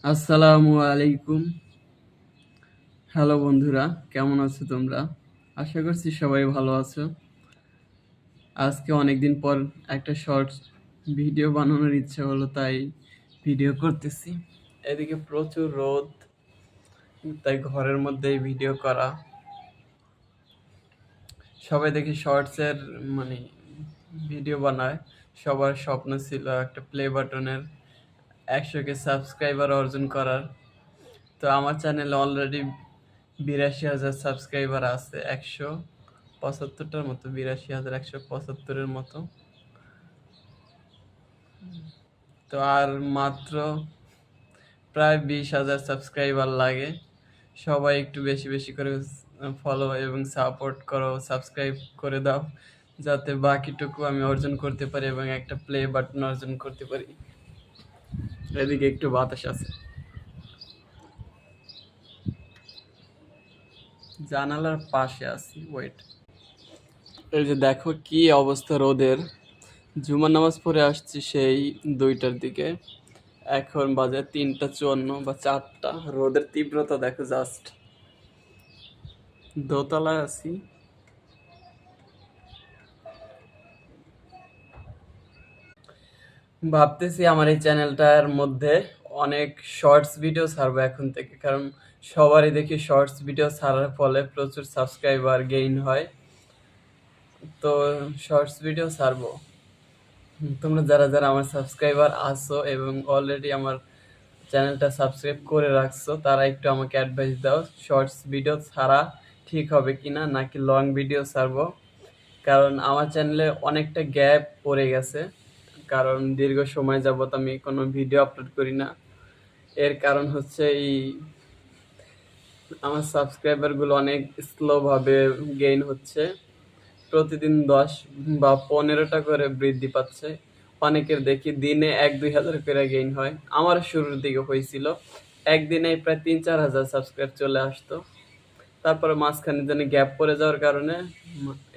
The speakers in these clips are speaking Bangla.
আসসালামু আলাইকুম। হ্যালো বন্ধুরা, কেমন আছো তোমরা? আশা করছি সবাই ভালো আছো। আজকে অনেকদিন পর একটা শর্টস ভিডিও বানানোর ইচ্ছা হলো, তাই ভিডিও করতেছি। এদিকে প্রচুর রোদ, তাই ঘরের মধ্যেই ভিডিও করা। সবাই দেখি শর্টসের মানে ভিডিও বানায়। সবার স্বপ্ন ছিল একটা প্লে বাটনের 100K সাবস্ক্রাইবার অর্জন করার। তো আমার চ্যানেলে অলরেডি ৮২,০০০ সাবস্ক্রাইবার আছে, ১৭৫টার মতো, ৮২,১৭৫ মতো। তো আর মাত্র প্রায় ২০,০০০ সাবস্ক্রাইবার লাগে। সবাই একটু বেশি বেশি করে ফলো এবং সাপোর্ট করো, সাবস্ক্রাইব করে দাও, যাতে বাকিটুকু আমি অর্জন করতে পারি এবং একটা প্লে বাটন অর্জন করতে পারি। এদিকে একটু বাতাস আছে, জানালার পাশে আছি, ওয়েট। এই যে দেখো কি অবস্থা রোদের। জুমার নামাজ পড়ে আসছি সেই 2টার দিকে, এখন বাজে 3টা 54 বা 4টা। রোদের তীব্রতা দেখো জাস্ট। দোতলায় আছি। ভাবতেছি আমার এই চ্যানেলটার মধ্যে অনেক শর্টস ভিডিও ছাড়বো এখন থেকে, কারণ সবারই দেখি শর্টস ভিডিও ছাড়ার ফলে প্রচুর সাবস্ক্রাইবার গেইন হয়। তো শর্টস ভিডিও ছাড়বো। তোমরা যারা যারা আমার সাবস্ক্রাইবার আছো এবং অলরেডি আমার চ্যানেলটা সাবস্ক্রাইব করে রাখছো, তারা একটু আমাকে অ্যাডভাইস দাও, শর্টস ভিডিও ছাড়া ঠিক হবে কিনা, নাকি লং ভিডিও ছাড়বো। কারণ আমার চ্যানেলে অনেকটা গ্যাপ পড়ে গেছে, কারণ দীর্ঘ সময় যাবত আমি কোনো ভিডিও আপলোড করি না। এর কারণ হচ্ছে এই আমার সাবস্ক্রাইবারগুলো অনেক স্লোভাবে গেইন হচ্ছে। প্রতিদিন 10 বা 15টা করে বৃদ্ধি পাচ্ছে। অনেকের দেখি দিনে 1-2 হাজার করে গেইন হয়। আমার শুরুর দিকে হয়েছিল একদিনে প্রায় 3-4 হাজার সাবস্ক্রাইব চলে আসতো। তারপরে মাঝখানে যেন গ্যাপ পড়ে যাওয়ার কারণে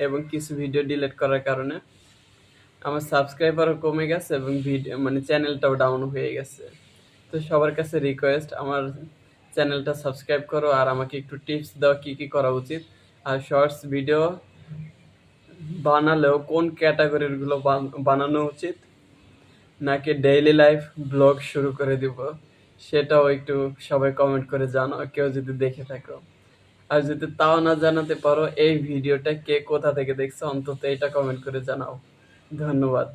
এবং কিছু ভিডিও ডিলিট করার কারণে আমার সাবস্ক্রাইবারও কমে গেছে এবং ভিডিও মানে চ্যানেলটাও ডাউন হয়ে গেছে। তো সবার কাছে রিকোয়েস্ট, আমার চ্যানেলটা সাবস্ক্রাইব করো আর আমাকে একটু টিপস দাও কি কি করা উচিত। আর শর্টস ভিডিও বানালেও কোন ক্যাটাগরির গুলো বানানো উচিত, নাকি ডেইলি লাইফ ব্লগ শুরু করে দিব, সেটাও একটু সবাই কমেন্ট করে জানাও, কেউ যদি দেখে থাকো। আর যদি তাও না জানাতে পারো এই ভিডিওটা কে কোথা থেকে দেখছো, অন্তত এটা কমেন্ট করে জানাও। ধন্যবাদ।